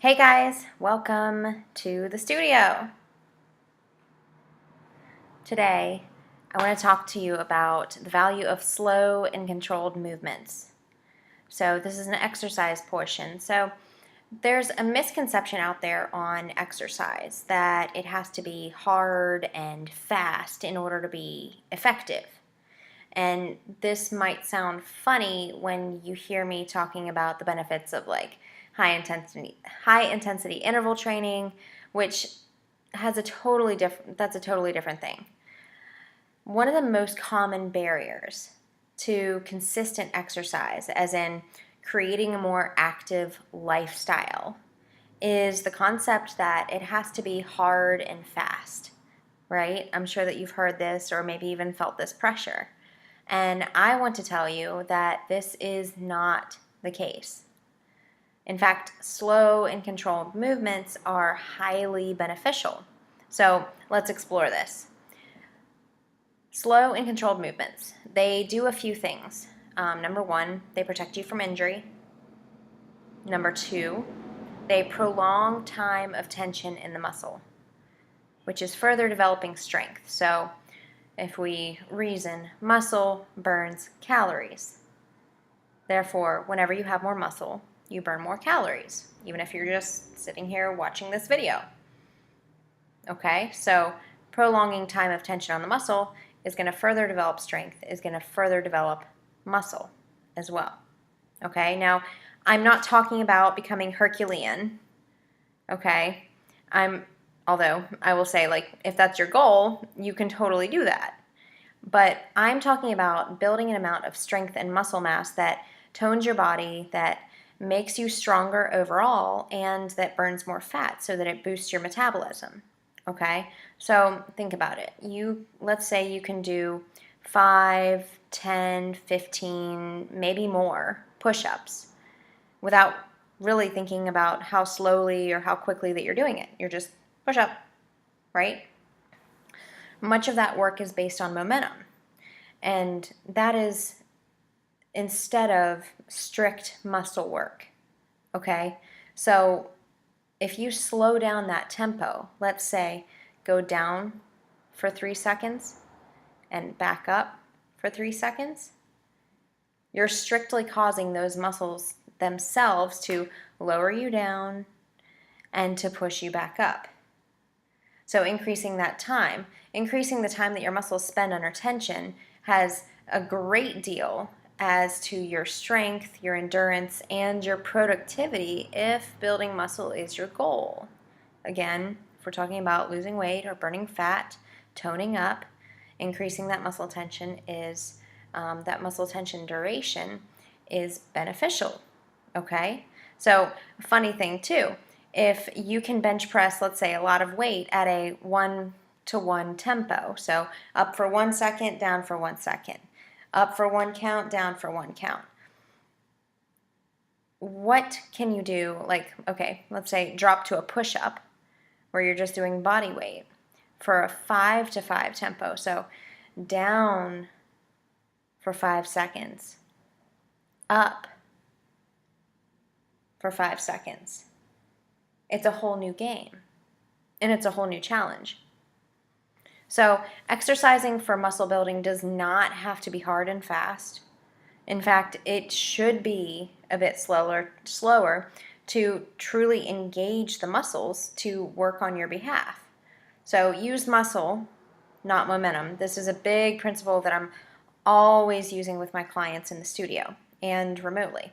Hey guys, welcome to the studio. Today, I want to talk to you about the value of slow and controlled movements. So this is an exercise portion. So there's a misconception out there on exercise that it has to be hard and fast in order to be effective. And this might sound funny when you hear me talking about the benefits of like high intensity interval training, which has a totally different thing. One of the most common barriers to consistent exercise, as in creating a more active lifestyle, is the concept that it has to be hard and fast, right? I'm sure that you've heard this or maybe even felt this pressure. And I want to tell you that this is not the case. In fact, slow and controlled movements are highly beneficial. So let's explore this. Slow and controlled movements, they do a few things. Number one, they protect you from injury. Number two, they prolong time of tension in the muscle, which is further developing strength. So if we reason, muscle burns calories. Therefore, whenever you have more muscle, you burn more calories, even if you're just sitting here watching this video. Okay, so prolonging time of tension on the muscle is going to further develop strength, is going to further develop muscle as well. Okay, now I'm not talking about becoming Herculean. Okay, although I will say, like, if that's your goal, you can totally do that. But I'm talking about building an amount of strength and muscle mass that tones your body, that makes you stronger overall, and that burns more fat so that it boosts your metabolism. Okay, so think about it. Let's say you can do 5, 10, 15, maybe more push-ups without really thinking about how slowly or how quickly that you're doing it. You're just push up, right? Much of that work is based on momentum, and that is instead of strict muscle work, okay? So if you slow down that tempo, let's say go down for 3 seconds and back up for 3 seconds, you're strictly causing those muscles themselves to lower you down and to push you back up. So increasing the time that your muscles spend under tension has a great deal as to your strength, your endurance, and your productivity if building muscle is your goal. Again, if we're talking about losing weight or burning fat, toning up, increasing that muscle tension duration is beneficial. Okay? So, funny thing too, if you can bench press, let's say, a lot of weight at a 1-to-1 tempo, so up for 1 second, down for 1 second, up for 1 count, down for 1 count. What can you do? Like, okay, let's say drop to a push-up where you're just doing body weight for a 5-to-5 tempo, so down for 5 seconds, up for 5 seconds. It's a whole new game, and it's a whole new challenge. So exercising for muscle building does not have to be hard and fast. In fact, it should be a bit slower to truly engage the muscles to work on your behalf. So use muscle, not momentum. This is a big principle that I'm always using with my clients in the studio and remotely.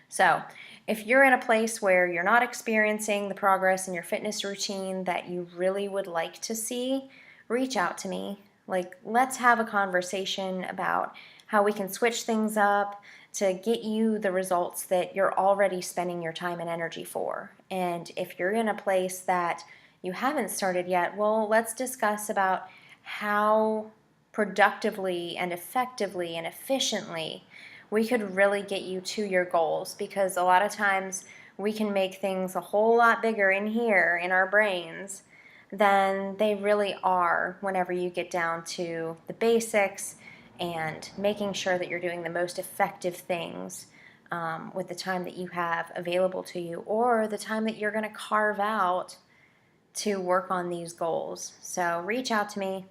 So if you're in a place where you're not experiencing the progress in your fitness routine that you really would like to see, reach out to me. Like, let's have a conversation about how we can switch things up to get you the results that you're already spending your time and energy for. And if you're in a place that you haven't started yet, well, let's discuss about how productively and effectively and efficiently we could really get you to your goals, because a lot of times we can make things a whole lot bigger in here in our brains than they really are whenever you get down to the basics and making sure that you're doing the most effective things with the time that you have available to you, or the time that you're going to carve out to work on these goals. So reach out to me.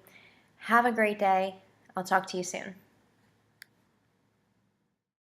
Have a great day. I'll talk to you soon.